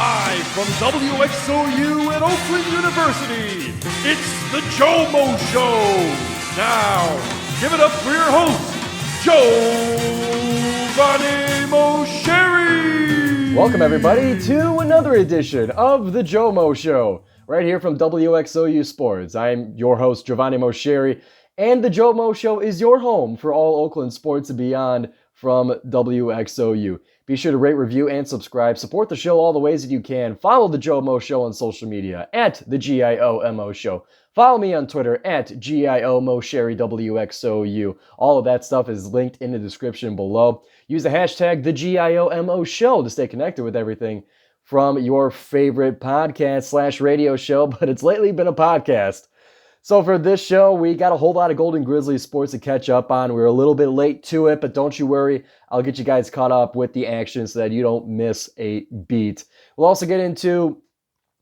Live from WXOU at Oakland University, it's the GioMoShow. Now, give it up for your host, GioMoShow. Welcome everybody to another edition of the GioMoShow, right here from WXOU Sports. I'm your host, GioMoShow, and the GioMoShow is your home for all Oakland sports and beyond from WXOU. Be sure to rate, review, and subscribe. Support the show all the ways that you can. Follow the GioMoShow on social media at the GioMoShow. Follow me on Twitter at GioMoShow. All of that stuff is linked in the description below. Use the hashtag the GioMoShow to stay connected with everything from your favorite podcast / radio show, but it's lately been a podcast. So for this show, we got a whole lot of Golden Grizzlies sports to catch up on. We're a little bit late to it, but don't you worry. I'll get you guys caught up with the action so that you don't miss a beat. We'll also get into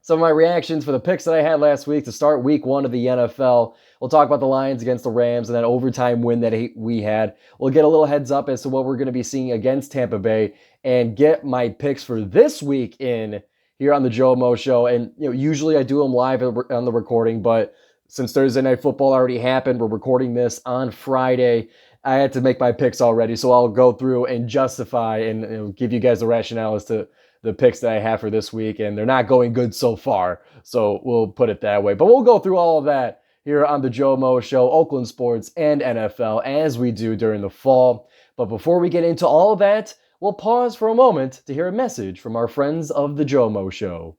some of my reactions for the picks that I had last week to start week 1 of the NFL. We'll talk about the Lions against the Rams and that overtime win that we had. We'll get a little heads up as to what we're going to be seeing against Tampa Bay and get my picks for this week in here on the GioMoShow. And usually I do them live on the recording, but since Thursday Night Football already happened, we're recording this on Friday. I had to make my picks already, so I'll go through and justify and give you guys the rationale as to the picks that I have for this week, and they're not going good so far, so we'll put it that way. But we'll go through all of that here on the GioMoShow, Oakland sports and NFL, as we do during the fall. But before we get into all of that, we'll pause for a moment to hear a message from our friends of the GioMoShow.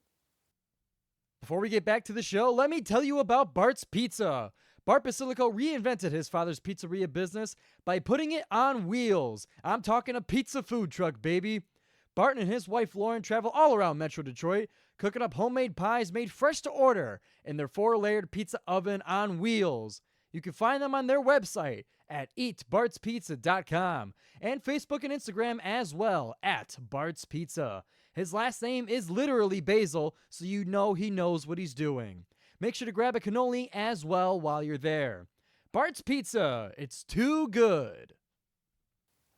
Before we get back to the show, let me tell you about Bart's Pizza. Bart Basilico reinvented his father's pizzeria business by putting it on wheels. I'm talking a pizza food truck, baby. Bart and his wife Lauren travel all around Metro Detroit, cooking up homemade pies made fresh to order in their 4-layered pizza oven on wheels. You can find them on their website at eatbartspizza.com and Facebook and Instagram as well at Bart's Pizza. His last name is literally Basil, so you know he knows what he's doing. Make sure to grab a cannoli as well while you're there. Bart's Pizza, it's too good.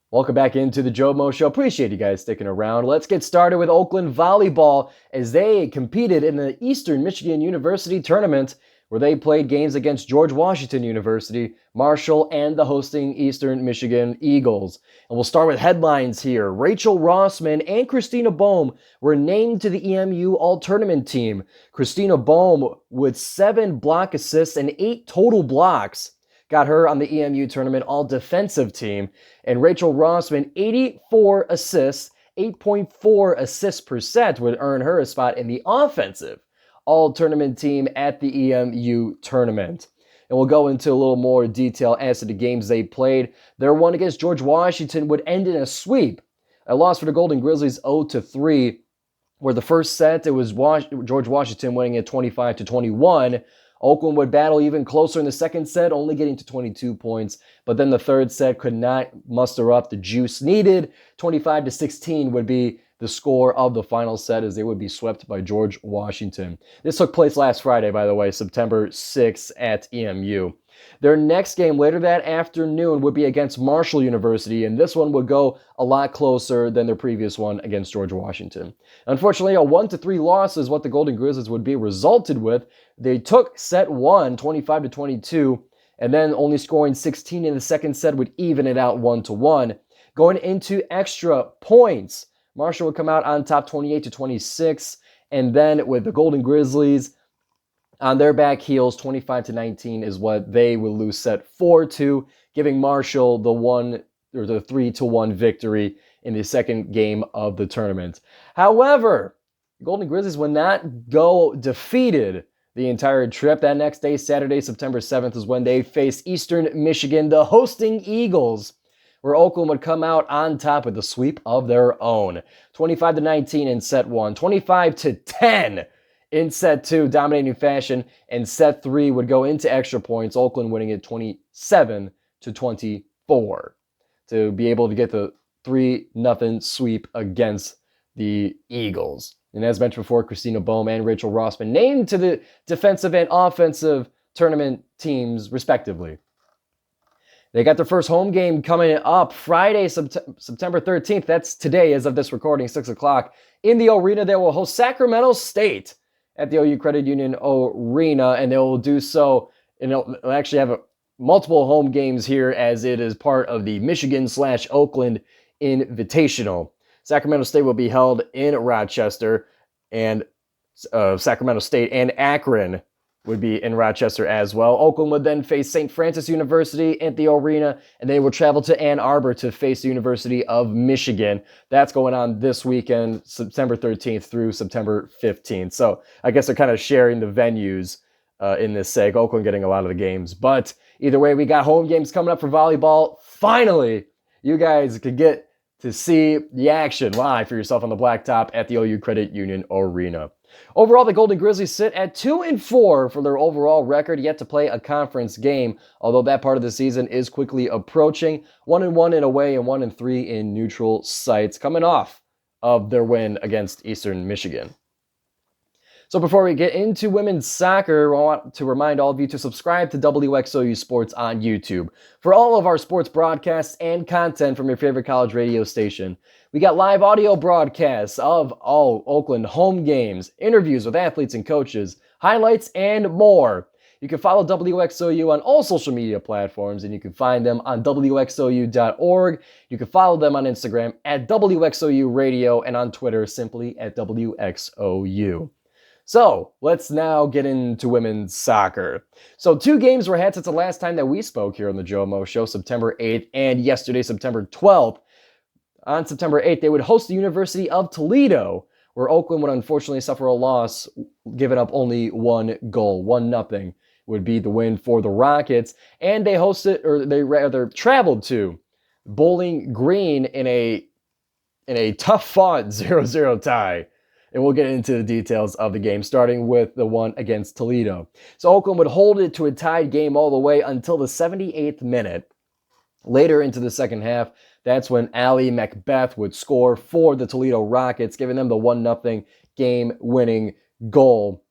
Welcome back into the GioMoShow. Appreciate you guys sticking around. Let's get started with Oakland Volleyball as they competed in the Eastern Michigan University tournament where they played games against George Washington University, Marshall, and the hosting Eastern Michigan Eagles. And we'll start with headlines here. Rachel Rossman and Christina Bohm were named to the EMU All-Tournament team. Christina Bohm, with 7 block assists and 8 total blocks, got her on the EMU Tournament All-Defensive team. And Rachel Rossman, 84 assists, 8.4 assists percent would earn her a spot in the offensive All-Tournament team at the EMU Tournament. And we'll go into a little more detail as to the games they played. Their one against George Washington would end in a sweep. A loss for the Golden Grizzlies 0-3, where the first set it was George Washington winning at 25-21. Oakland would battle even closer in the second set, only getting to 22 points. But then the third set could not muster up the juice needed. 25-16 would be the score of the final set as they would be swept by George Washington. This took place last Friday, by the way, September 6th at EMU. Their next game later that afternoon would be against Marshall University, and this one would go a lot closer than their previous one against George Washington. Unfortunately, a 1-3 loss is what the Golden Grizzlies would be resulted with. They took set 1, 25-22, and then only scoring 16 in the second set would even it out 1-1. Going into extra points, Marshall would come out on top 28-26, and then with the Golden Grizzlies on their back heels, 25-19 is what they will lose set 4 to, giving Marshall the 3-1 victory in the second game of the tournament. However, the Golden Grizzlies would not go defeated the entire trip. That next day, Saturday, September 7th, is when they faced Eastern Michigan, the hosting Eagles, where Oakland would come out on top with a sweep of their own. 25-19 in set 1, 25-10 in set 2, dominating fashion, and set 3 would go into extra points, Oakland winning it 27-24 to be able to get the 3-0 sweep against the Eagles. And as mentioned before, Christina Bohm and Rachel Rossman named to the defensive and offensive tournament teams, respectively. They got their first home game coming up Friday, September 13th. That's today, as of this recording, 6 o'clock. In the arena, they will host Sacramento State at the OU Credit Union Arena, and they will do so, and they'll actually have multiple home games here as it is part of the Michigan/Oakland Invitational. Sacramento State will be held in Rochester, and Sacramento State and Akron would be in Rochester as well. Oakland would then face St. Francis University at the arena, and they will travel to Ann Arbor to face the University of Michigan. That's going on this weekend, September 13th through September 15th. So I guess they're kind of sharing the venues in this seg. Oakland getting a lot of the games. But either way, we got home games coming up for volleyball. Finally, you guys could get to see the action live for yourself on the blacktop at the OU Credit Union Arena. Overall, the Golden Grizzlies sit at 2-4 for their overall record, yet to play a conference game, although that part of the season is quickly approaching. 1-1 in away and 1-3 in neutral sites, coming off of their win against Eastern Michigan. So before we get into women's soccer, I want to remind all of you to subscribe to WXOU Sports on YouTube for all of our sports broadcasts and content from your favorite college radio station. We got live audio broadcasts of all Oakland home games, interviews with athletes and coaches, highlights, and more. You can follow WXOU on all social media platforms, and you can find them on WXOU.org. You can follow them on Instagram at WXOU Radio and on Twitter simply at WXOU. So let's now get into women's soccer. So 2 games were had since the last time that we spoke here on the GioMoShow, September 8th and yesterday, September 12th. On September 8th, they would host the University of Toledo, where Oakland would unfortunately suffer a loss, giving up only 1 goal. 1-0 would be the win for the Rockets. And they traveled to Bowling Green in a tough-fought 0-0 tie. And we'll get into the details of the game, starting with the one against Toledo. So Oakland would hold it to a tied game all the way until the 78th minute. Later into the second half, that's when Allie Macbeth would score for the Toledo Rockets, giving them the 1-0 game-winning goal.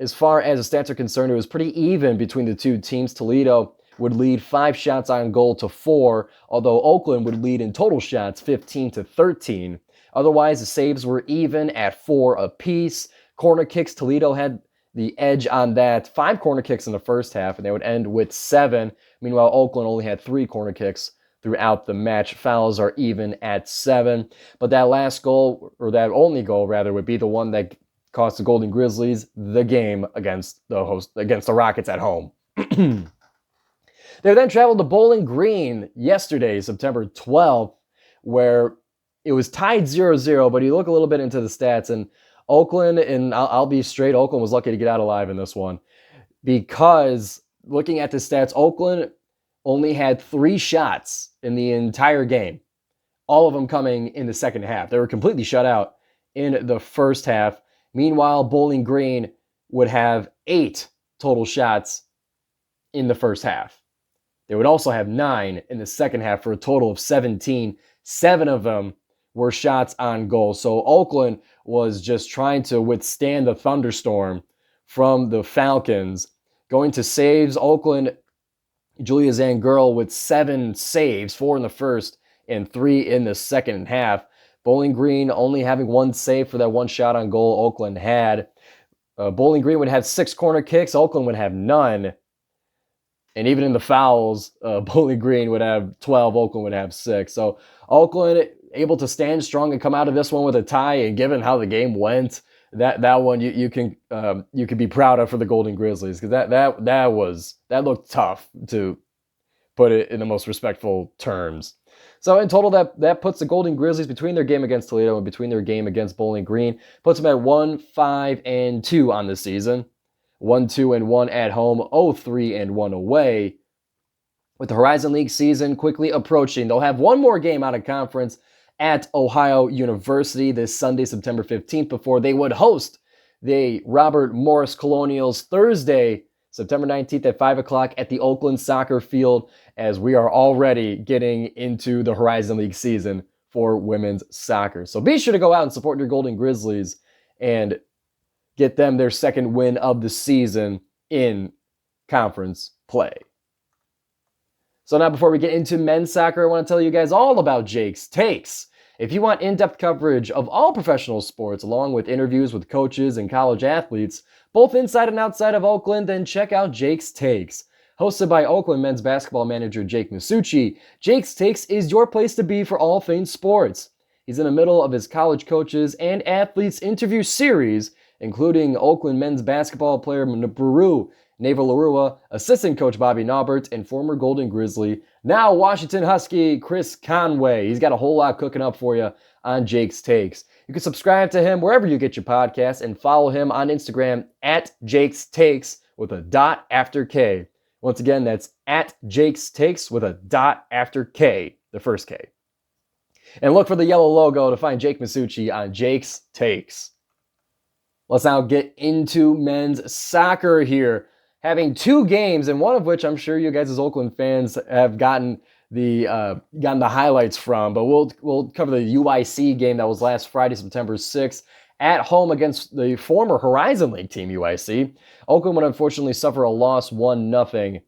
As far as the stats are concerned, it was pretty even between the two teams. Toledo would lead 5 shots on goal to 4, although Oakland would lead in total shots 15-13. Otherwise, the saves were even at 4 apiece. Corner kicks, Toledo had the edge on that. 5 corner kicks in the first half, and they would end with 7. Meanwhile, Oakland only had 3 corner kicks throughout the match. Fouls are even at 7. But that last goal, or that only goal rather, would be the one that cost the Golden Grizzlies the game against the Rockets at home. They then traveled to Bowling Green yesterday, September 12th, where it was tied 0-0, but you look a little bit into the stats, and Oakland, and I'll be straight, Oakland was lucky to get out alive in this one, because looking at the stats, Oakland only had 3 shots in the entire game, all of them coming in the second half. They were completely shut out in the first half. Meanwhile, Bowling Green would have 8 total shots in the first half. They would also have 9 in the second half for a total of 17. 7 of them were shots on goal. So Oakland was just trying to withstand the thunderstorm from the Falcons. Going to saves, Oakland, Julia Zangirl with 7 saves, 4 in the first and 3 in the second half. Bowling Green only having 1 save for that 1 shot on goal Oakland had. Bowling Green would have 6 corner kicks. Oakland would have none. And even in the fouls, Bowling Green would have 12. Oakland would have 6. So Oakland able to stand strong and come out of this one with a tie. And given how the game went, that one you can be proud of for the Golden Grizzlies, because that looked tough, to put it in the most respectful terms. So in total, that puts the Golden Grizzlies between their game against Toledo and between their game against Bowling Green, puts them at 1-5-2 on the season. 1-2-1 at home, 0-3-1 away. With the Horizon League season quickly approaching, they'll have one more game out of conference at Ohio University this Sunday, September 15th, before they would host the Robert Morris Colonials Thursday, September 19th at 5 o'clock at the Oakland Soccer Field, as we are already getting into the Horizon League season for women's soccer. So be sure to go out and support your Golden Grizzlies and get them their second win of the season in conference play. So now before we get into men's soccer, I want to tell you guys all about Jake's Takes. If you want in-depth coverage of all professional sports, along with interviews with coaches and college athletes, both inside and outside of Oakland, then check out Jake's Takes. Hosted by Oakland men's basketball manager Jake Masucci, Jake's Takes is your place to be for all things sports. He's in the middle of his college coaches and athletes interview series, including Oakland men's basketball player Baru Navalorua, assistant coach Bobby Naubert, and former Golden Grizzly, now Washington Husky Chris Conway. He's got a whole lot cooking up for you on Jake's Takes. You can subscribe to him wherever you get your podcasts and follow him on Instagram at Jake's Takes with a dot after K. Once again, that's at Jake's Takes with a dot after K, the first K. And look for the yellow logo to find Jake Masucci on Jake's Takes. Let's now get into men's soccer here. Having two games, and one of which I'm sure you guys as Oakland fans have gotten the highlights from, but we'll cover the UIC game that was last Friday, September 6th, at home against the former Horizon League team, UIC. Oakland would unfortunately suffer a loss 1-0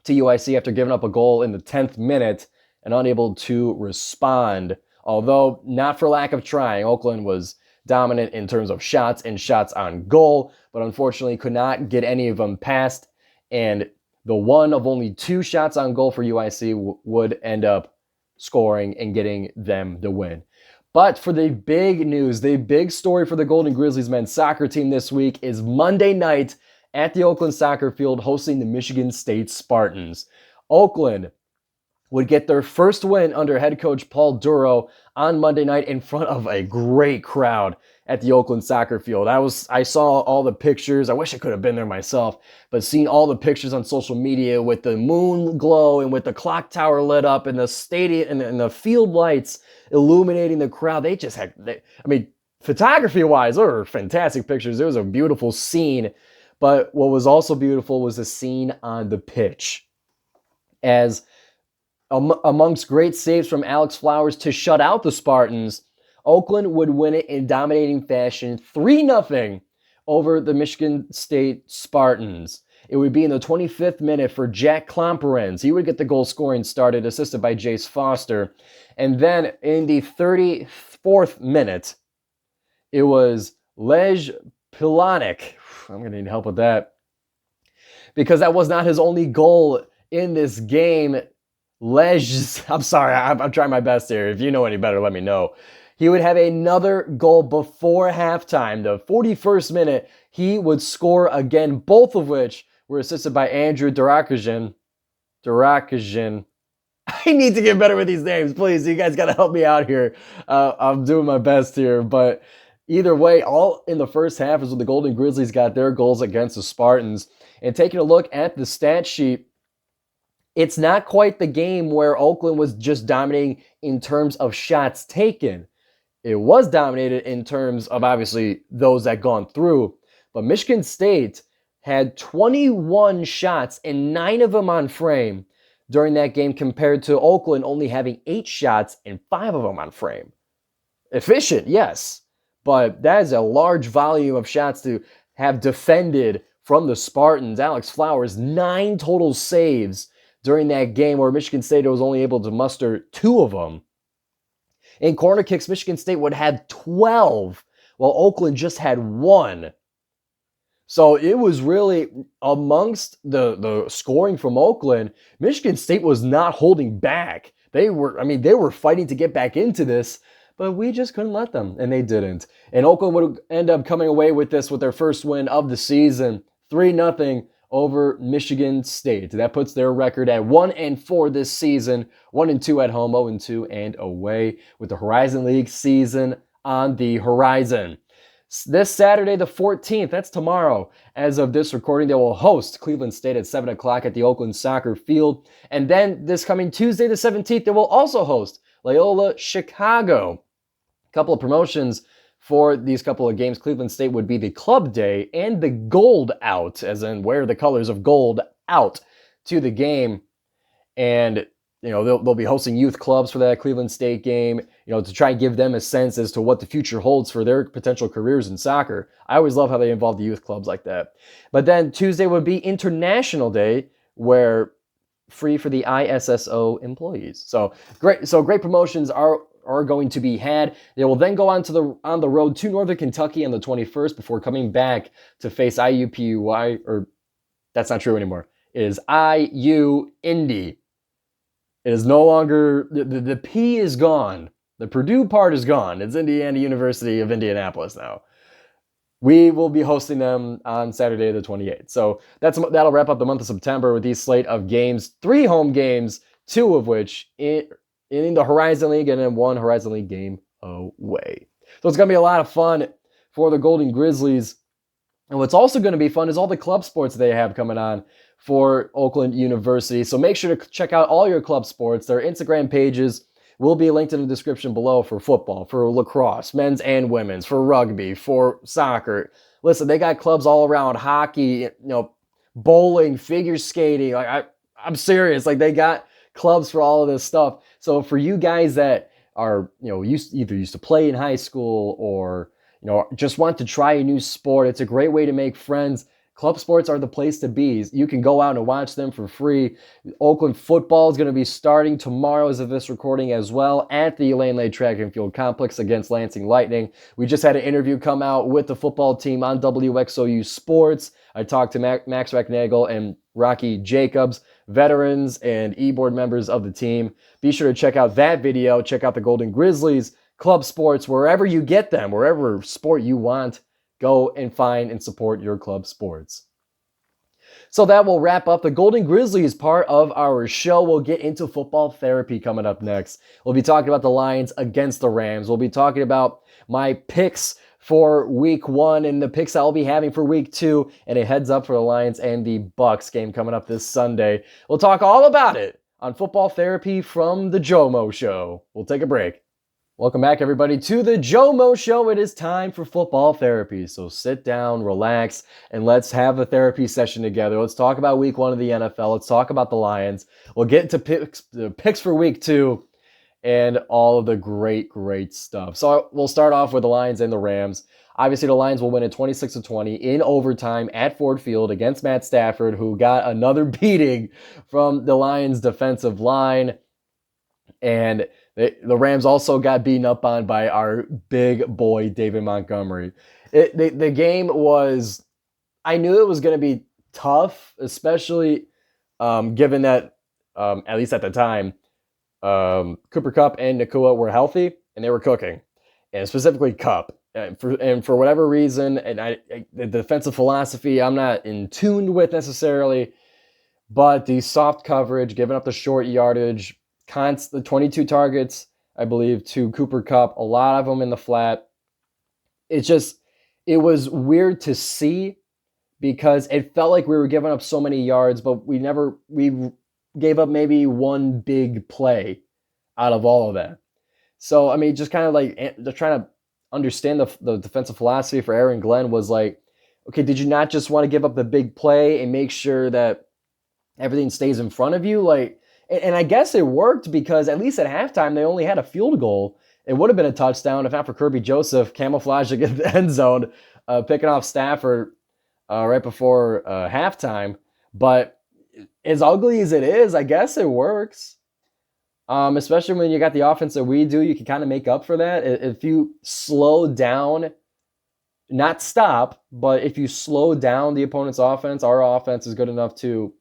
to UIC after giving up a goal in the 10th minute and unable to respond. Although, not for lack of trying, Oakland was dominant in terms of shots and shots on goal, but unfortunately could not get any of them past, and the one of only 2 shots on goal for UIC would end up scoring and getting them the win. But for the big news, the big story for the Golden Grizzlies men's soccer team this week is Monday night at the Oakland Soccer Field hosting the Michigan State Spartans. Oakland would get their first win under head coach Paul Duro on Monday night in front of a great crowd at the Oakland Soccer Field. I saw all the pictures. I wish I could have been there myself, but seeing all the pictures on social media with the moon glow and with the clock tower lit up and the stadium and the field lights illuminating the crowd, photography-wise, they were fantastic pictures. It was a beautiful scene, but what was also beautiful was the scene on the pitch. As amongst great saves from Alex Flowers to shut out the Spartans, Oakland would win it in dominating fashion 3-0 over the Michigan State Spartans. It would be in the 25th minute for Jack Klomperens. He would get the goal scoring started, assisted by Jace Foster. And then in the 34th minute, it was Lej Pilanek. I'm going to need help with that, because that was not his only goal in this game. I'm sorry, I'm trying my best here. If you know any better, let me know. He would have another goal before halftime. The 41st minute, he would score again, both of which were assisted by Andrew Darakajan. I need to get better with these names, please. You guys got to help me out here. I'm doing my best here, but either way, all in the first half is when the Golden Grizzlies got their goals against the Spartans. And taking a look at the stat sheet, it's not quite the game where Oakland was just dominating in terms of shots taken. It was dominated in terms of, obviously, those that gone through. But Michigan State had 21 shots and 9 of them on frame during that game, compared to Oakland only having 8 shots and 5 of them on frame. Efficient, yes, but that is a large volume of shots to have defended from the Spartans. Alex Flowers, 9 total saves during that game, where Michigan State was only able to muster 2 of them. In corner kicks, Michigan State would have 12, while Oakland just had 1. So it was really, amongst the scoring from Oakland, Michigan State was not holding back. They were fighting to get back into this, but we just couldn't let them, and they didn't. And Oakland would end up coming away with this with their first win of the season, 3-0 over Michigan State. That puts their record at 1-4 this season, 1-2 at home, 0-2 and away, with the Horizon League season on the horizon. This Saturday, the 14th, that's tomorrow, as of this recording, they will host Cleveland State at 7 o'clock at the Oakland Soccer Field. And then this coming Tuesday, the 17th, they will also host Loyola Chicago. A couple of promotions for these couple of games. Cleveland State would be the club day and the gold out, as in wear the colors of gold out to the game. And, they'll be hosting youth clubs for that Cleveland State game, to try and give them a sense as to what the future holds for their potential careers in soccer. I always love how they involve the youth clubs like that. But then Tuesday would be International Day, where free for the ISSO employees. So great promotions are going to be had. They will then go on the road to Northern Kentucky on the 21st before coming back to face IUPUI, or that's not true anymore. It is IU Indy. It is no longer, the P is gone. The Purdue part is gone. It's Indiana University of Indianapolis now. We will be hosting them on Saturday the 28th. So that'll wrap up the month of September with these slate of games. 3 home games, 2 of which in the Horizon League and then 1 Horizon League game away. So it's going to be a lot of fun for the Golden Grizzlies. And what's also going to be fun is all the club sports they have coming on for Oakland University. So make sure to check out all your club sports. Their Instagram pages will be linked in the description below for football, for lacrosse, men's and women's, for rugby, for soccer. Listen, they got clubs all around, hockey, bowling, figure skating. I'm serious. Like, they got clubs for all of this stuff. So for you guys that are, used to play in high school or, just want to try a new sport, it's a great way to make friends. Club sports are the place to be. You can go out and watch them for free. Oakland football is going to be starting tomorrow as of this recording as well at the Elaine Lay Track and Field Complex against Lansing Lightning. We just had an interview come out with the football team on WXOU Sports. I talked to Max Racknagel and Rocky Jacobs, veterans and e-board members of the team. Be sure to check out that video. Check out the Golden Grizzlies, club sports, wherever you get them, wherever sport you want. Go and find and support your club sports. So that will wrap up the Golden Grizzlies part of our show. We'll get into football therapy coming up next. We'll be talking about the Lions against the Rams. We'll be talking about my picks for week 1 and the picks I'll be having for week 2, and a heads up for the Lions and the Bucs game coming up this Sunday. We'll talk all about it on football therapy from the GioMoShow. We'll take a break. Welcome back, everybody, to the GioMoShow. It is time for football therapy. So sit down, relax, and let's have a therapy session together. Let's talk about week 1 of the NFL. Let's talk about the Lions. We'll get into picks for week 2 and all of the great stuff. So we'll start off with the Lions and the Rams. Obviously, the Lions will win at 26-20 in overtime at Ford Field against Matt Stafford, who got another beating from the Lions' defensive line. And the Rams also got beaten up on by our big boy, David Montgomery. The game was, I knew it was going to be tough, especially given that, at least at the time, Cooper Kupp and Nakua were healthy and they were cooking, and specifically Kupp. And for whatever reason, and the defensive philosophy I'm not in tune with necessarily, but the soft coverage, giving up the short yardage, the 22 targets, I believe, to Cooper Kupp, a lot of them in the flat. It was weird to see because it felt like we were giving up so many yards, but we gave up maybe one big play out of all of that. So, I mean, just kind of like trying to understand the defensive philosophy for Aaron Glenn was like, okay, did you not just want to give up the big play and make sure that everything stays in front of you? And I guess it worked because at least at halftime, they only had a field goal. It would have been a touchdown if not for Kirby Joseph camouflaging in the end zone, picking off Stafford right before halftime. But as ugly as it is, I guess it works. Especially when you got the offense that we do, you can kind of make up for that. If you slow down, not stop, but if you slow down the opponent's offense, our offense is good enough to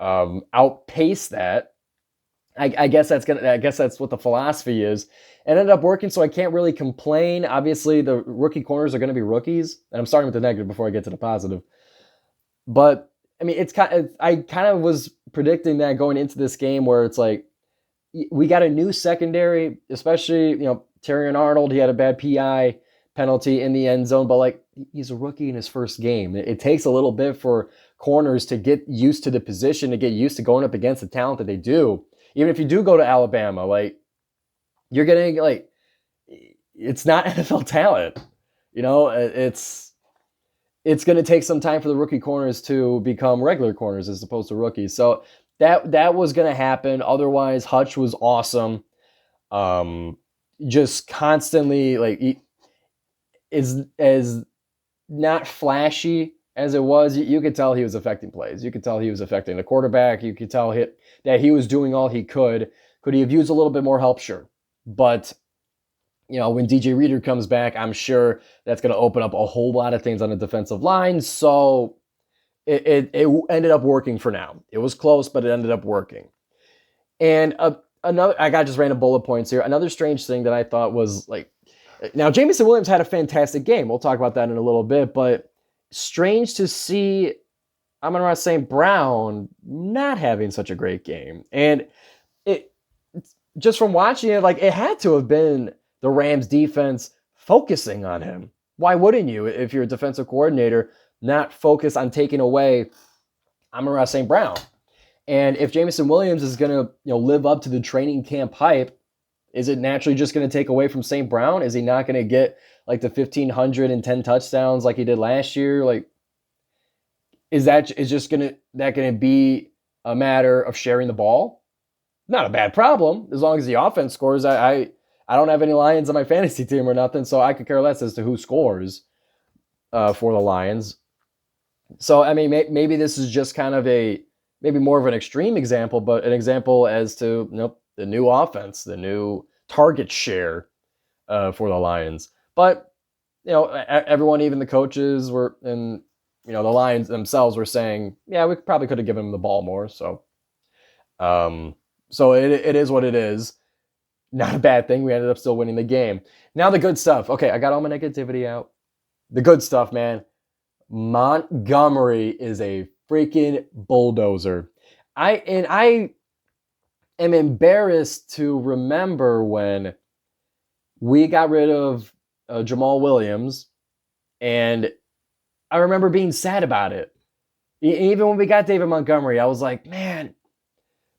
outpace that. I guess that's what the philosophy is. It ended up working, so I can't really complain. Obviously, the rookie corners are going to be rookies, and I'm starting with the negative before I get to the positive. But I mean, I kind of was predicting that going into this game, where it's like we got a new secondary, especially Terrion Arnold. He had a bad PI penalty in the end zone, but he's a rookie in his first game. It takes a little bit for corners to get used to the position, to get used to going up against the talent that they do. Even if you do go to Alabama, you're getting it's not NFL talent. It's going to take some time for the rookie corners to become regular corners as opposed to rookies. So that was going to happen. Otherwise, Hutch was awesome. Just constantly is as not flashy as it was, you could tell he was affecting plays. You could tell he was affecting the quarterback. You could tell that he was doing all he could. Could he have used a little bit more help? Sure. But, when DJ Reader comes back, I'm sure that's going to open up a whole lot of things on the defensive line. So it ended up working for now. It was close, but it ended up working. And I got just random bullet points here. Another strange thing that I thought was now Jamison Williams had a fantastic game. We'll talk about that in a little bit, but strange to see Amon-Ra St. Brown not having such a great game. And it just from watching it, it had to have been the Rams defense focusing on him. Why wouldn't you, if you're a defensive coordinator, not focus on taking away Amon-Ra St. Brown? And if Jamison Williams is going to live up to the training camp hype, is it naturally just going to take away from St. Brown? Is he not going to get the 1,510 touchdowns like he did last year? Is that going to be a matter of sharing the ball? Not a bad problem as long as the offense scores. I don't have any Lions on my fantasy team or nothing, so I could care less as to who scores for the Lions. So, I mean, maybe this is just kind of maybe more of an extreme example, but an example as to the new offense, the new target share for the Lions. But, everyone, even the coaches and the Lions themselves were saying, yeah, we probably could have given him the ball more. So, it is what it is. Not a bad thing. We ended up still winning the game. Now the good stuff. Okay, I got all my negativity out. The good stuff, man. Montgomery is a freaking bulldozer. I am embarrassed to remember when we got rid of Jamal Williams, and I remember being sad about it. Even when we got David Montgomery, I was like, man,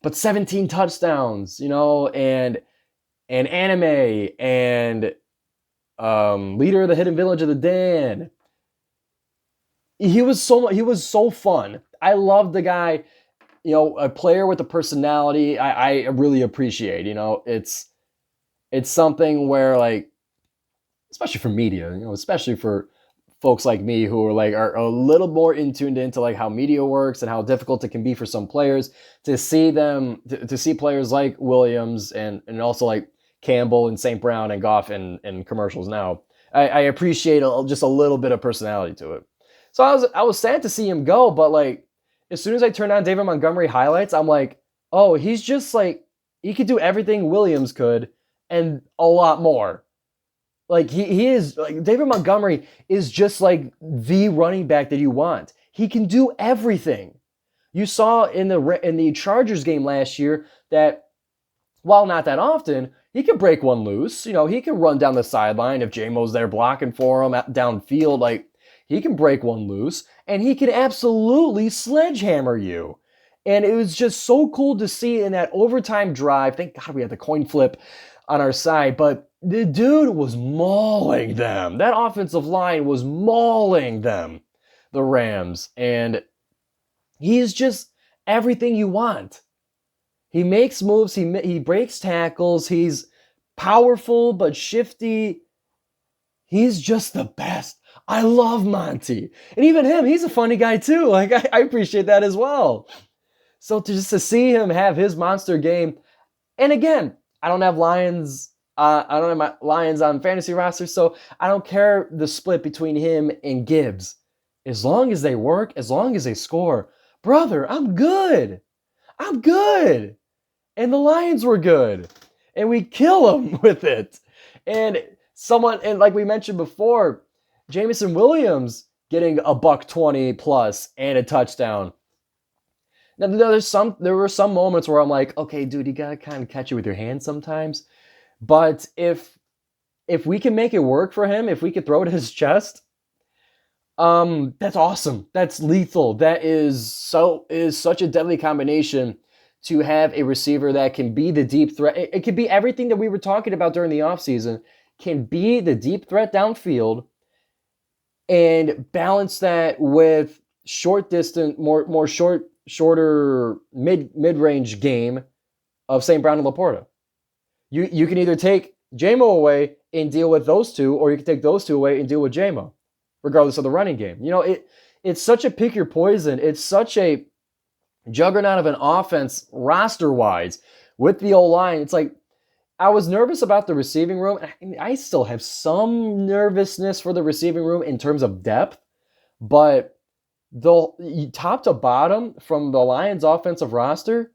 but 17 touchdowns, and anime, and leader of the Hidden Village of the Dan. He was so fun. I love the guy, a player with a personality. I really appreciate. It's something where especially for media, especially for folks like me who are a little more tuned into how media works and how difficult it can be for some players to see them to see players like Williams and also Campbell and St. Brown and Goff in commercials now. I appreciate just a little bit of personality to it. So I was sad to see him go, but as soon as I turned on David Montgomery highlights, I'm like, oh, he's just he could do everything Williams could and a lot more. He is David Montgomery is just the running back that you want. He can do everything. You saw in the Chargers game last year that while not that often, he can break one loose. He can run down the sideline if JMO's there blocking for him downfield. He can break one loose, and he can absolutely sledgehammer you. And it was just so cool to see in that overtime drive. Thank God we had the coin flip on our side, but the dude was mauling them. That offensive line was mauling them, the Rams. And he's just everything you want. He makes moves. He breaks tackles. He's powerful but shifty. He's just the best. I love Monty. And even him, he's a funny guy too. I appreciate that as well. So just to see him have his monster game. And again, I don't have Lions. I don't have my Lions on fantasy roster, so I don't care the split between him and Gibbs. As long as they work, as long as they score, brother, I'm good. I'm good. And the Lions were good. And we kill them with it. And like we mentioned before, Jamison Williams getting $120 plus and a touchdown. Now, there were some moments where I'm like, okay, dude, you gotta kind of catch it with your hands sometimes. But if we can make it work for him, if we could throw it at his chest, that's awesome. That's lethal. That is such a deadly combination to have a receiver that can be the deep threat. It could be everything that we were talking about during the offseason, can be the deep threat downfield and balance that with short distance, shorter mid-range game of St. Brown and Laporta. You can either take JMO away and deal with those two, or you can take those two away and deal with JMO, regardless of the running game. it's such a pick your poison. It's such a juggernaut of an offense roster-wise with the O-line. It's like, I was nervous about the receiving room. I still have some nervousness for the receiving room in terms of depth, but the top to bottom from the Lions offensive roster,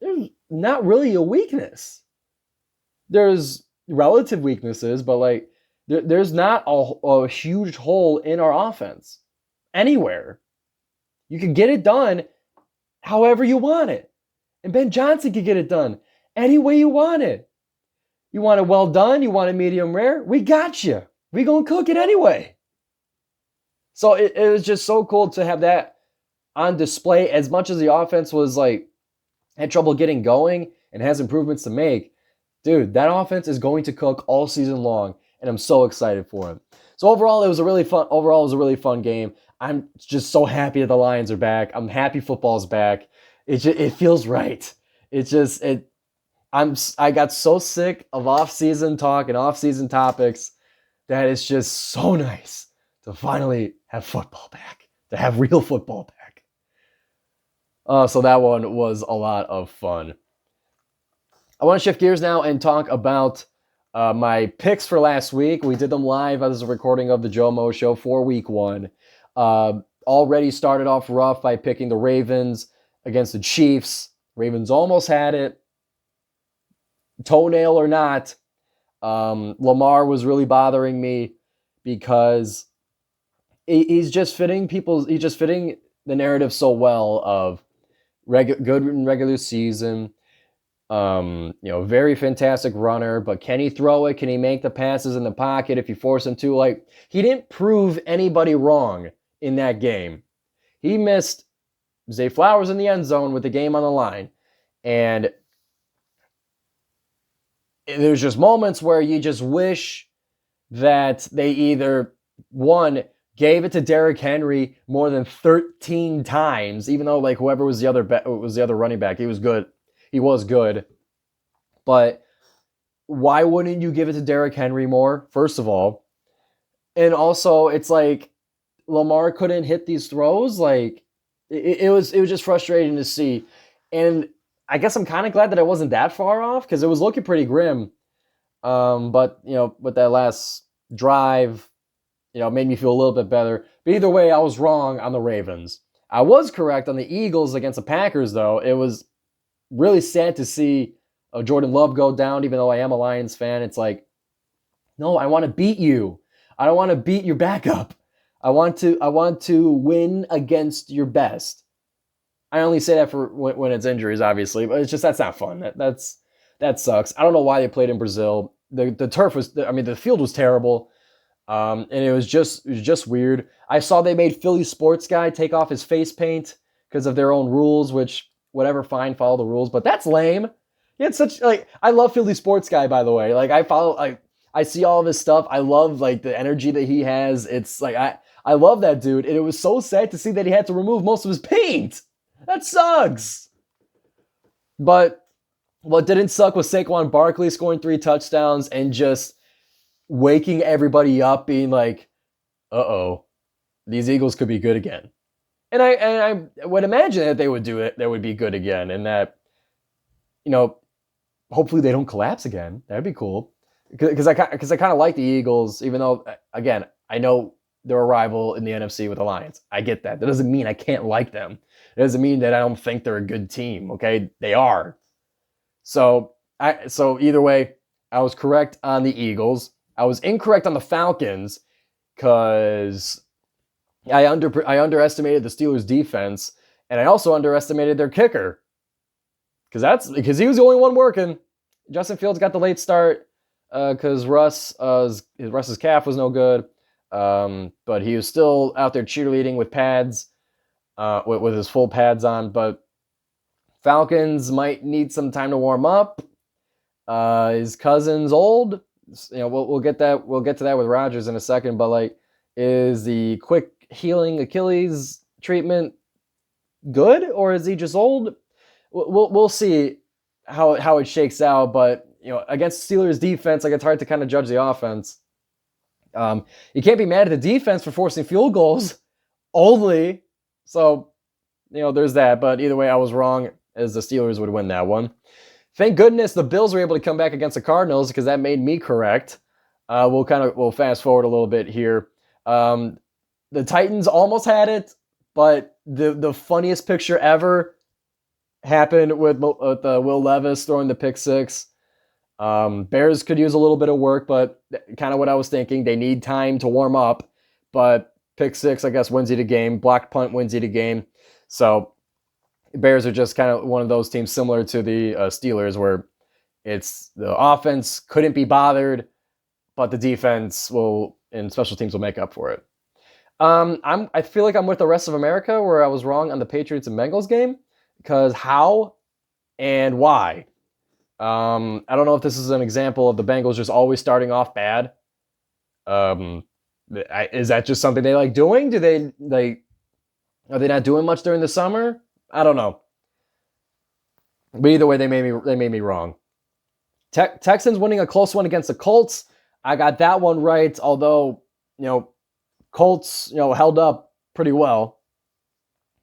there's not really a weakness. There's relative weaknesses, but like there's not a huge hole in our offense anywhere. You can get it done however you want it. And Ben Johnson can get it done any way you want it. You want it well done? You want it medium rare? We got you. We gonna cook it anyway. So it was just so cool to have that on display. As much as the offense was like had trouble getting going and has improvements to make, dude, that offense is going to cook all season long, and I'm so excited for it. So overall, it was a really fun game. I'm just so happy that the Lions are back. I'm happy football's back. It feels right. I got so sick of off-season talk and off-season topics that it's just so nice to finally have football back, to have real football back. So that one was a lot of fun. I want to shift gears now and talk about my picks for last week. We did them live as a recording of the JoMo Show for week 1. Already started off rough by picking the Ravens against the Chiefs. Ravens almost had it. Toenail or not, Lamar was really bothering me because he's just fitting the narrative so well of good in regular season, very fantastic runner, but can he throw it? Can he make the passes in the pocket if you force him to? Like, he didn't prove anybody wrong in that game. He missed Zay Flowers in the end zone with the game on the line, and there's just moments where you just wish that they either, one, gave it to Derrick Henry more than 13 times, even though like whoever was the other running back, he was good. He was good. But why wouldn't you give it to Derrick Henry more, first of all? And also, it's like Lamar couldn't hit these throws. Like it was just frustrating to see. And I guess I'm kind of glad that I wasn't that far off because it was looking pretty grim. But, with that last drive, made me feel a little bit better. But either way, I was wrong on the Ravens. I was correct on the Eagles against the Packers, though. It was really sad to see Jordan Love go down, even though I am a Lions fan. It's like, no, I want to beat you. I don't want to beat your backup. I want to win against your best. I only say that for when it's injuries, obviously, but it's just that's not fun. That sucks. I don't know why they played in Brazil. The turf was, the field was terrible, and it was just weird. I saw they made Philly sports guy take off his face paint because of their own rules, which whatever, fine, follow the rules, but that's lame. He had such I love Philly sports guy, by the way. Like I see all of his stuff. I love like the energy that he has. It's like I love that dude, and it was so sad to see that he had to remove most of his paint. That sucks. But what didn't suck was Saquon Barkley scoring 3 touchdowns and just waking everybody up, being like, uh-oh, these Eagles could be good again. And I would imagine that they would do it, they would be good again, and that, hopefully they don't collapse again. That'd be cool. Because I kind of like the Eagles, even though, again, I know they're a rival in the NFC with the Lions. I get that. That doesn't mean I can't like them. It doesn't mean that I don't think they're a good team, okay? They are. So either way, I was correct on the Eagles. I was incorrect on the Falcons because I underestimated the Steelers' defense, and I also underestimated their kicker because he was the only one working. Justin Fields got the late start because Russ's calf was no good, but he was still out there cheerleading with pads. With his full pads on, but Falcons might need some time to warm up. His cousin's old. We'll get that. We'll get to that with Rodgers in a second. But is the quick healing Achilles treatment good, or is he just old? We'll see how it shakes out. But against Steelers defense, it's hard to kind of judge the offense. You can't be mad at the defense for forcing field goals. only. So, there's that. But either way, I was wrong, as the Steelers would win that one. Thank goodness the Bills were able to come back against the Cardinals, because that made me correct. We'll fast forward a little bit here. The Titans almost had it, but the funniest picture ever happened with Will Levis throwing the pick six. Bears could use a little bit of work, but kind of what I was thinking. They need time to warm up, but pick six, I guess, wins you the game. Blocked punt wins you the game. So Bears are just kind of one of those teams similar to the Steelers, where it's the offense couldn't be bothered, but the defense and special teams will make up for it. I feel like I'm with the rest of America, where I was wrong on the Patriots and Bengals game, because how and why? I don't know if this is an example of the Bengals just always starting off bad. Is that just something they like doing? Are they not doing much during the summer? I don't know. But either way, they made me wrong. Texans winning a close one against the Colts. I got that one right, although, Colts, held up pretty well.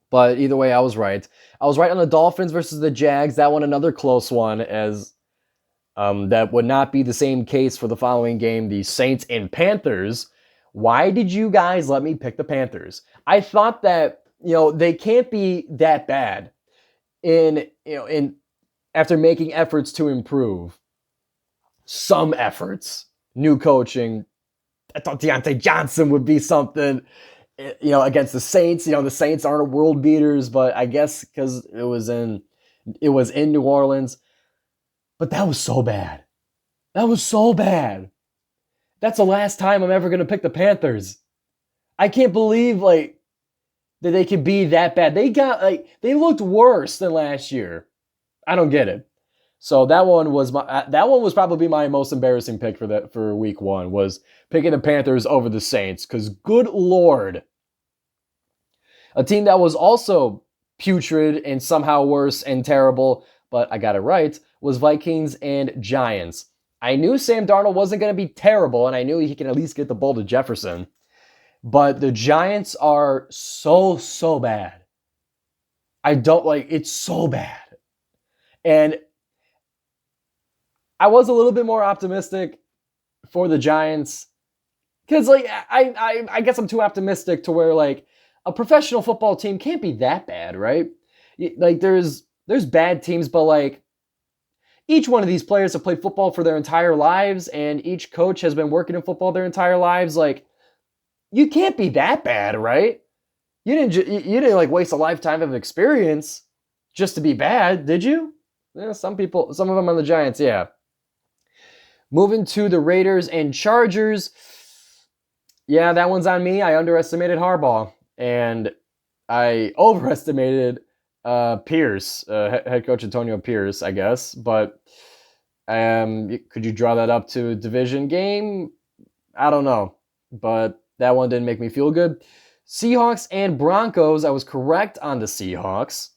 But either way, I was right. I was right on the Dolphins versus the Jags. That one, another close one, as that would not be the same case for the following game, the Saints and Panthers. Why did you guys let me pick the Panthers? I thought that, they can't be that bad after making efforts to improve. Some efforts. New coaching. I thought Deontay Johnson would be something, against the Saints. The Saints aren't world beaters, but I guess because it was in New Orleans. But that was so bad. That was so bad. That's the last time I'm ever going to pick the Panthers. I can't believe, that they could be that bad. They looked worse than last year. I don't get it. So that one was probably my most embarrassing pick for week one, was picking the Panthers over the Saints, because good Lord. A team that was also putrid and somehow worse and terrible, but I got it right, was Vikings and Giants. I knew Sam Darnold wasn't going to be terrible, and I knew he can at least get the ball to Jefferson. But the Giants are so bad. It's so bad. And I was a little bit more optimistic for the Giants, because I guess I'm too optimistic to where a professional football team can't be that bad, right? There's bad teams, but each one of these players have played football for their entire lives, and each coach has been working in football their entire lives. You can't be that bad, right? You didn't waste a lifetime of experience just to be bad, did you? Yeah, some of them on the Giants, yeah. Moving to the Raiders and Chargers. Yeah, that one's on me. I underestimated Harbaugh, and I overestimated Pierce, head coach Antonio Pierce, I guess. But could you draw that up to a division game? I don't know, but that one didn't make me feel good. Seahawks and Broncos. I was correct on the Seahawks.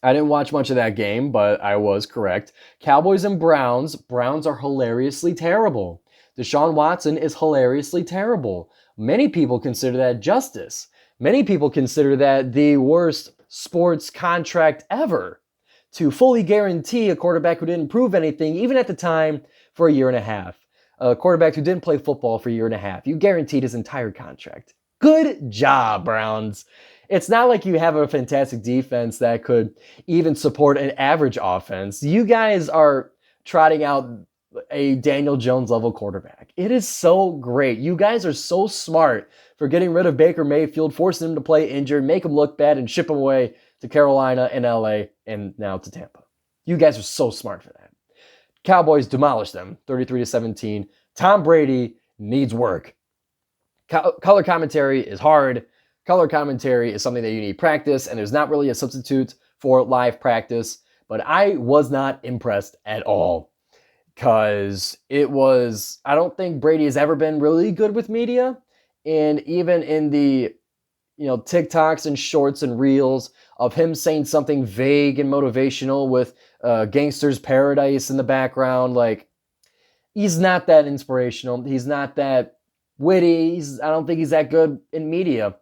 I didn't watch much of that game, but I was correct. Cowboys and Browns. Browns are hilariously terrible. Deshaun Watson is hilariously terrible. Many people consider that justice. Many people consider that the worst sports contract ever, to fully guarantee a quarterback who didn't prove anything, even at the time, for a year and a half. A quarterback who didn't play football for a year and a half. You guaranteed his entire contract. Good job, Browns. It's not like you have a fantastic defense that could even support an average offense. You guys are trotting out a Daniel Jones level quarterback. It is so great. You guys are so smart for getting rid of Baker Mayfield, forcing him to play injured, make him look bad, and ship him away to Carolina and LA and now to Tampa. You guys are so smart for that. Cowboys demolished them, 33-17. Tom Brady needs work. Color commentary is hard. Color commentary is something that you need practice, and there's not really a substitute for live practice. But I was not impressed at all, because I don't think Brady has ever been really good with media. And even in the, TikToks and shorts and reels of him saying something vague and motivational with Gangster's Paradise in the background, he's not that inspirational. He's not that witty. I don't think he's that good in media.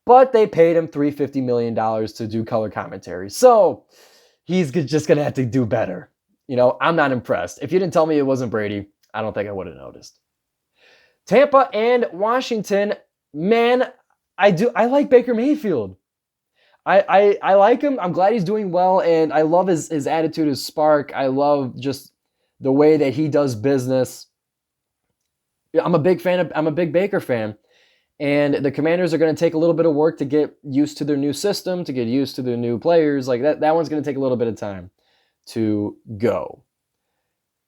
but they paid him $350 million to do color commentary. So he's just going to have to do better. I'm not impressed. If you didn't tell me it wasn't Brady, I don't think I would have noticed. Tampa and Washington, man, I like Baker Mayfield. I like him. I'm glad he's doing well, and I love his attitude, his spark. I love just the way that he does business. I'm a big Baker fan. And the Commanders are going to take a little bit of work to get used to their new system, to get used to their new players. Like that one's going to take a little bit of time to go.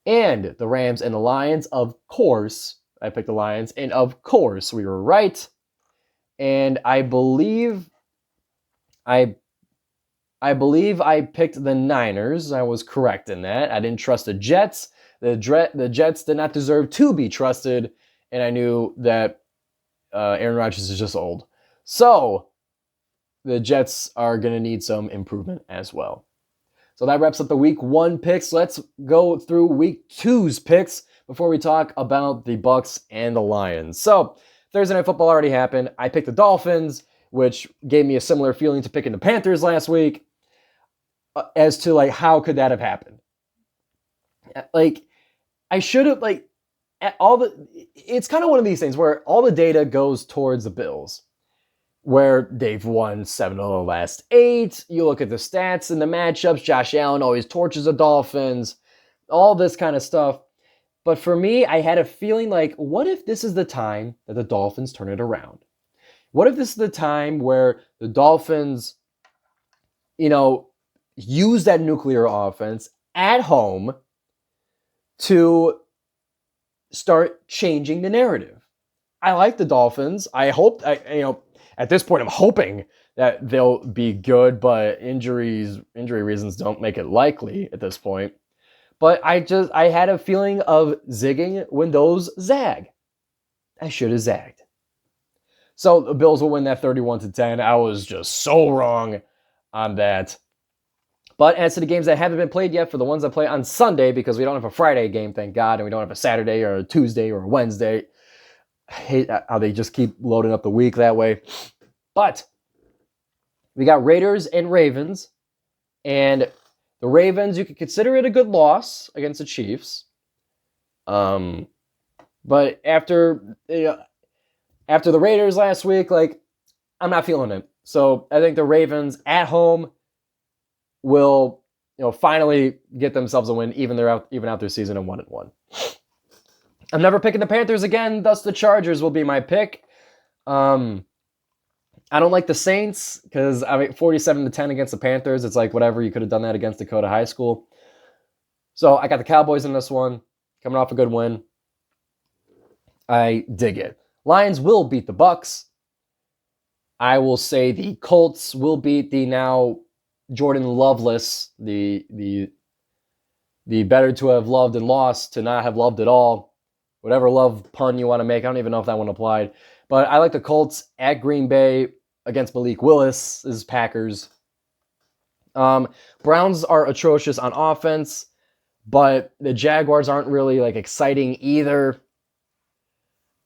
And the Rams and the Lions, of course, I picked the Lions, and of course we were right. And I believe I picked the Niners. I was correct in that. I didn't trust the Jets. The Jets did not deserve to be trusted, and I knew that Aaron Rodgers is just old. So the Jets are going to need some improvement as well. So that wraps up the week 1 picks. Let's go through week 2's picks before we talk about the Bucs and the Lions. So Thursday Night Football already happened. I picked the Dolphins, which gave me a similar feeling to picking the Panthers last week, as to like, how could that have happened? Like, I should have, like, it's kind of one of these things where all the data goes towards the Bills, where they've won 7 of the last 8. You look at the stats and the matchups. Josh Allen always torches the Dolphins, all this kind of stuff. But for me, I had a feeling like, what if this is the time that the Dolphins turn it around? What if this is the time where the Dolphins, use that nuclear offense at home to start changing the narrative? I like the Dolphins. I hope, at this point, I'm hoping that they'll be good, but injury reasons don't make it likely at this point. But I had a feeling of zigging when those zag. I should have zagged. So the Bills will win that 31-10. I was just so wrong on that. But as to the games that haven't been played yet, for the ones that play on Sunday, because we don't have a Friday game, thank God, and we don't have a Saturday or a Tuesday or a Wednesday. I hate how they just keep loading up the week that way. But we got Raiders and Ravens. And the Ravens, you could consider it a good loss against the Chiefs. But after the Raiders last week, like, I'm not feeling it. So I think the Ravens at home will, finally get themselves a win, even out their season at 1-1. I'm never picking the Panthers again, thus the Chargers will be my pick. I don't like the Saints because 47-10 against the Panthers. It's like, whatever, you could have done that against Dakota High School. So I got the Cowboys in this one, coming off a good win. I dig it. Lions will beat the Bucs. I will say the Colts will beat the now Jordan Loveless, the better to have loved and lost to not have loved at all. Whatever love pun you want to make. I don't even know if that one applied. But I like the Colts at Green Bay against Malik Willis's Packers. Browns are atrocious on offense, but the Jaguars aren't really like exciting either.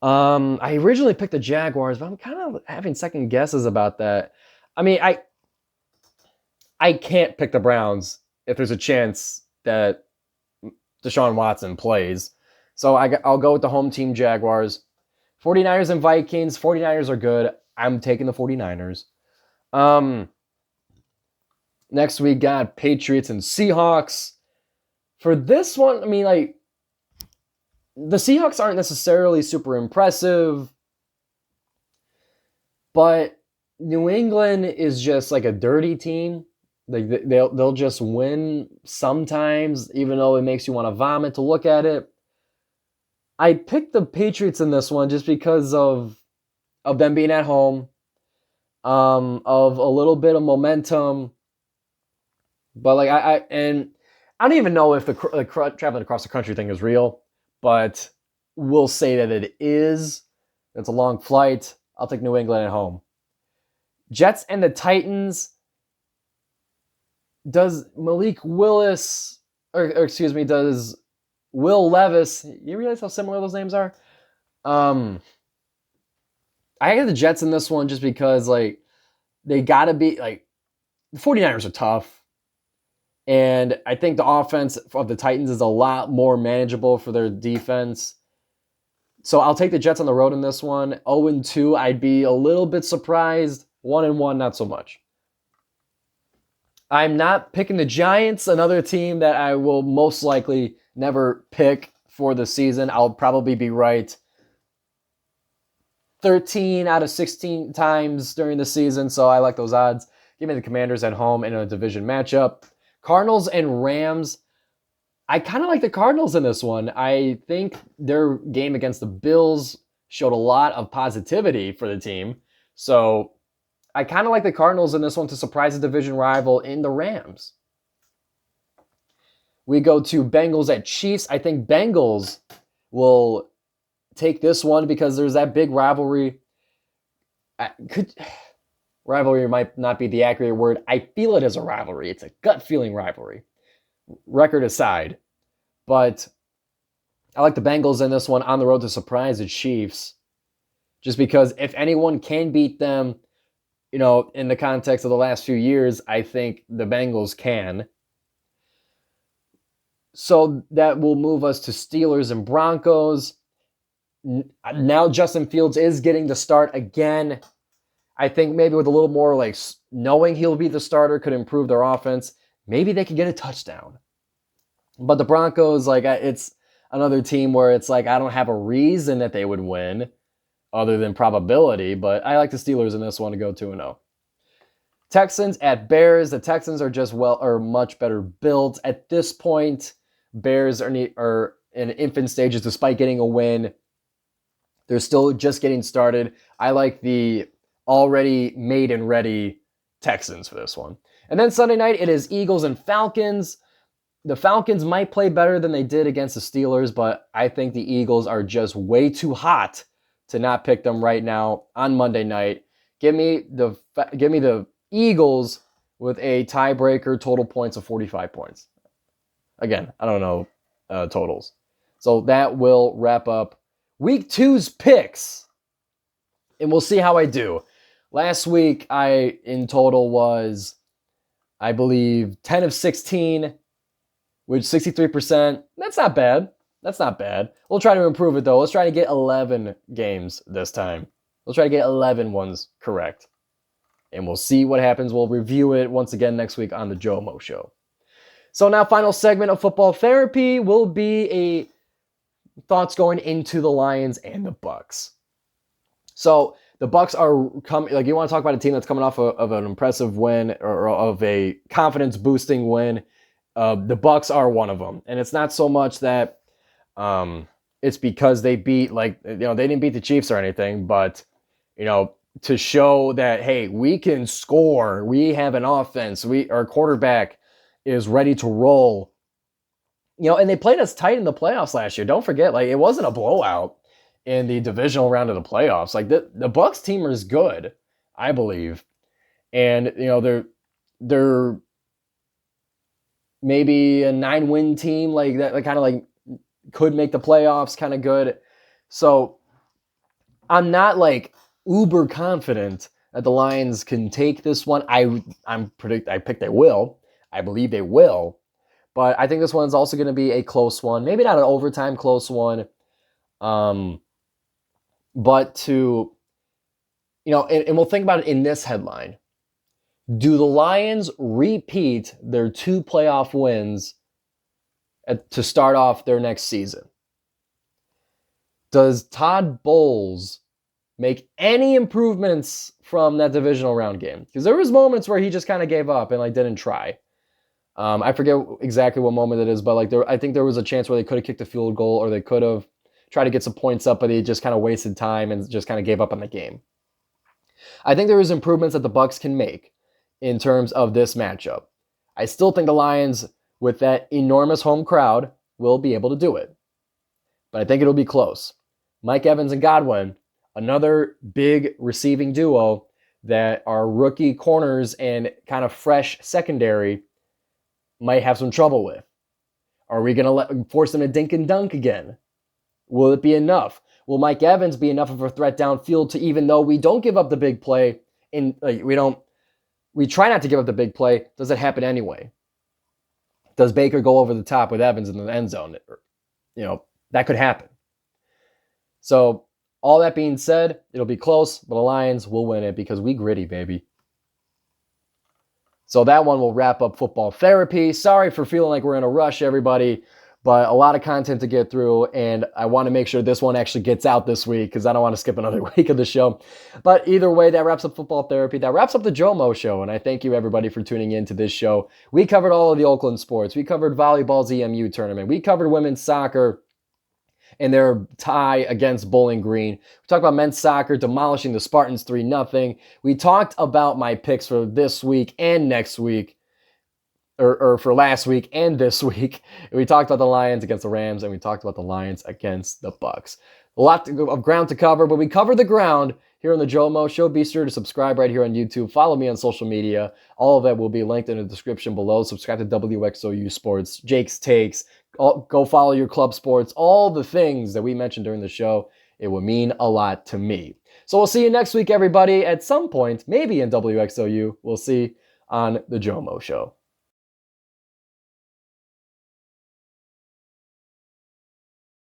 I originally picked the Jaguars, but I'm kind of having second guesses about that. I mean, I can't pick the Browns if there's a chance that Deshaun Watson plays. So I'll go with the home team Jaguars. 49ers and Vikings. 49ers are good. I'm taking the 49ers. Next we got Patriots and Seahawks. For this one, I mean, like, the Seahawks aren't necessarily super impressive, but New England is just like a dirty team. Like, they'll just win sometimes, even though it makes you want to vomit to look at it. I picked the Patriots in this one just because of them being at home, of a little bit of momentum. But like I don't even know if the traveling across the country thing is real, but we'll say that it is. It's a long flight. I'll take New England at home. Jets and the Titans. Does Malik Willis, does Will Levis, you realize how similar those names are? I got the Jets in this one just because, like, they got to be like, the 49ers are tough. And I think the offense of the Titans is a lot more manageable for their defense. So I'll take the Jets on the road in this one. 0-2, I'd be a little bit surprised. 1-1, not so much. I'm not picking the Giants, another team that I will most likely never pick for the season. I'll probably be right 13 out of 16 times during the season, so I like those odds. Give me the Commanders at home in a division matchup. Cardinals and Rams. I kind of like the Cardinals in this one. I think their game against the Bills showed a lot of positivity for the team. So I kind of like the Cardinals in this one to surprise a division rival in the Rams. We go to Bengals at Chiefs. I think Bengals will take this one because there's that big rivalry. Rivalry might not be the accurate word. I feel it as a rivalry. It's a gut feeling rivalry. Record aside. But I like the Bengals in this one on the road to surprise the Chiefs. Just because if anyone can beat them, you know, in the context of the last few years, I think the Bengals can. So that will move us to Steelers and Broncos. Now Justin Fields is getting the start again. I think maybe with a little more like knowing he'll be the starter could improve their offense. Maybe they could get a touchdown. But the Broncos, like, it's another team where it's like I don't have a reason that they would win other than probability, but I like the Steelers in this one to go 2-0. Texans at Bears. The Texans are just much better built. At this point, Bears are in infant stages despite getting a win. They're still just getting started. I like the already made and ready Texans for this one. And then Sunday night, it is Eagles and Falcons. The Falcons might play better than they did against the Steelers, but I think the Eagles are just way too hot to not pick them right now on Monday night. Give me the Eagles with a tiebreaker total points of 45 points. Again, I don't know totals. So that will wrap up Week 2's picks. And we'll see how I do. Last week, I in total was, I believe, 10 of 16, which 63%. That's not bad. That's not bad. We'll try to improve it, though. Let's try to get 11 games this time. We'll try to get 11 ones correct. And we'll see what happens. We'll review it once again next week on the GioMoShow. So now, final segment of Football Therapy will be a thoughts going into the Lions and the Bucs. So the Bucs are coming. Like, you want to talk about a team that's coming off of an impressive win or of a confidence-boosting win. The Bucs are one of them, and it's not so much that it's because they beat, like, you know, they didn't beat the Chiefs or anything, but, you know, to show that, hey, we can score, we have an offense, our quarterback is ready to roll. You know, and they played us tight in the playoffs last year. Don't forget, like, it wasn't a blowout in the divisional round of the playoffs. Like, the Bucs team is good, I believe. And, you know, they're maybe a 9-win team, like that, like, kind of like could make the playoffs, kind of good. So I'm not like uber confident that the Lions can take this one. I pick they will. I believe they will. But I think this one's also going to be a close one. Maybe not an overtime close one. But to, you know, and we'll think about it in this headline. Do the Lions repeat their 2 playoff wins to start off their next season? Does Todd Bowles make any improvements from that divisional round game? Because there was moments where he just kind of gave up and like didn't try. I forget exactly what moment it is, but like I think there was a chance where they could have kicked a field goal or they could have tried to get some points up, but they just kind of wasted time and just kind of gave up on the game. I think there is improvements that the Bucs can make in terms of this matchup. I still think the Lions, with that enormous home crowd, will be able to do it. But I think it'll be close. Mike Evans and Godwin, another big receiving duo that are rookie corners and kind of fresh secondary might have some trouble with. Are we going to force them to dink and dunk again? Will it be enough? Will Mike Evans be enough of a threat downfield to, even though we don't give up the big play, and we don't we try not to give up the big play. Does it happen anyway? Does Baker go over the top with Evans in the end zone? That could happen. So all that being said, it'll be close, but the Lions will win it because we gritty, baby. So that one will wrap up football therapy. Sorry for feeling like we're in a rush, everybody, but a lot of content to get through, and I want to make sure this one actually gets out this week because I don't want to skip another week of the show. But either way, that wraps up football therapy. That wraps up the GioMo Show, and I thank you, everybody, for tuning in to this show. We covered all of the Oakland sports. We covered volleyball's EMU tournament. We covered women's soccer and their tie against Bowling Green. We talked about men's soccer demolishing the Spartans 3-0. We talked about my picks for this week and next week, or for last week and this week. We talked about the Lions against the Rams, and we talked about the Lions against the Bucs. A lot of ground to cover, but we covered the ground here on the GioMo Show. Be sure to subscribe right here on YouTube. Follow me on social media. All of that will be linked in the description below. Subscribe to WXOU Sports, Jake's Takes. Go follow your club sports. All the things that we mentioned during the show. It would mean a lot to me. So we'll see you next week, everybody, at some point, maybe in WXOU. We'll see on the GioMo Show.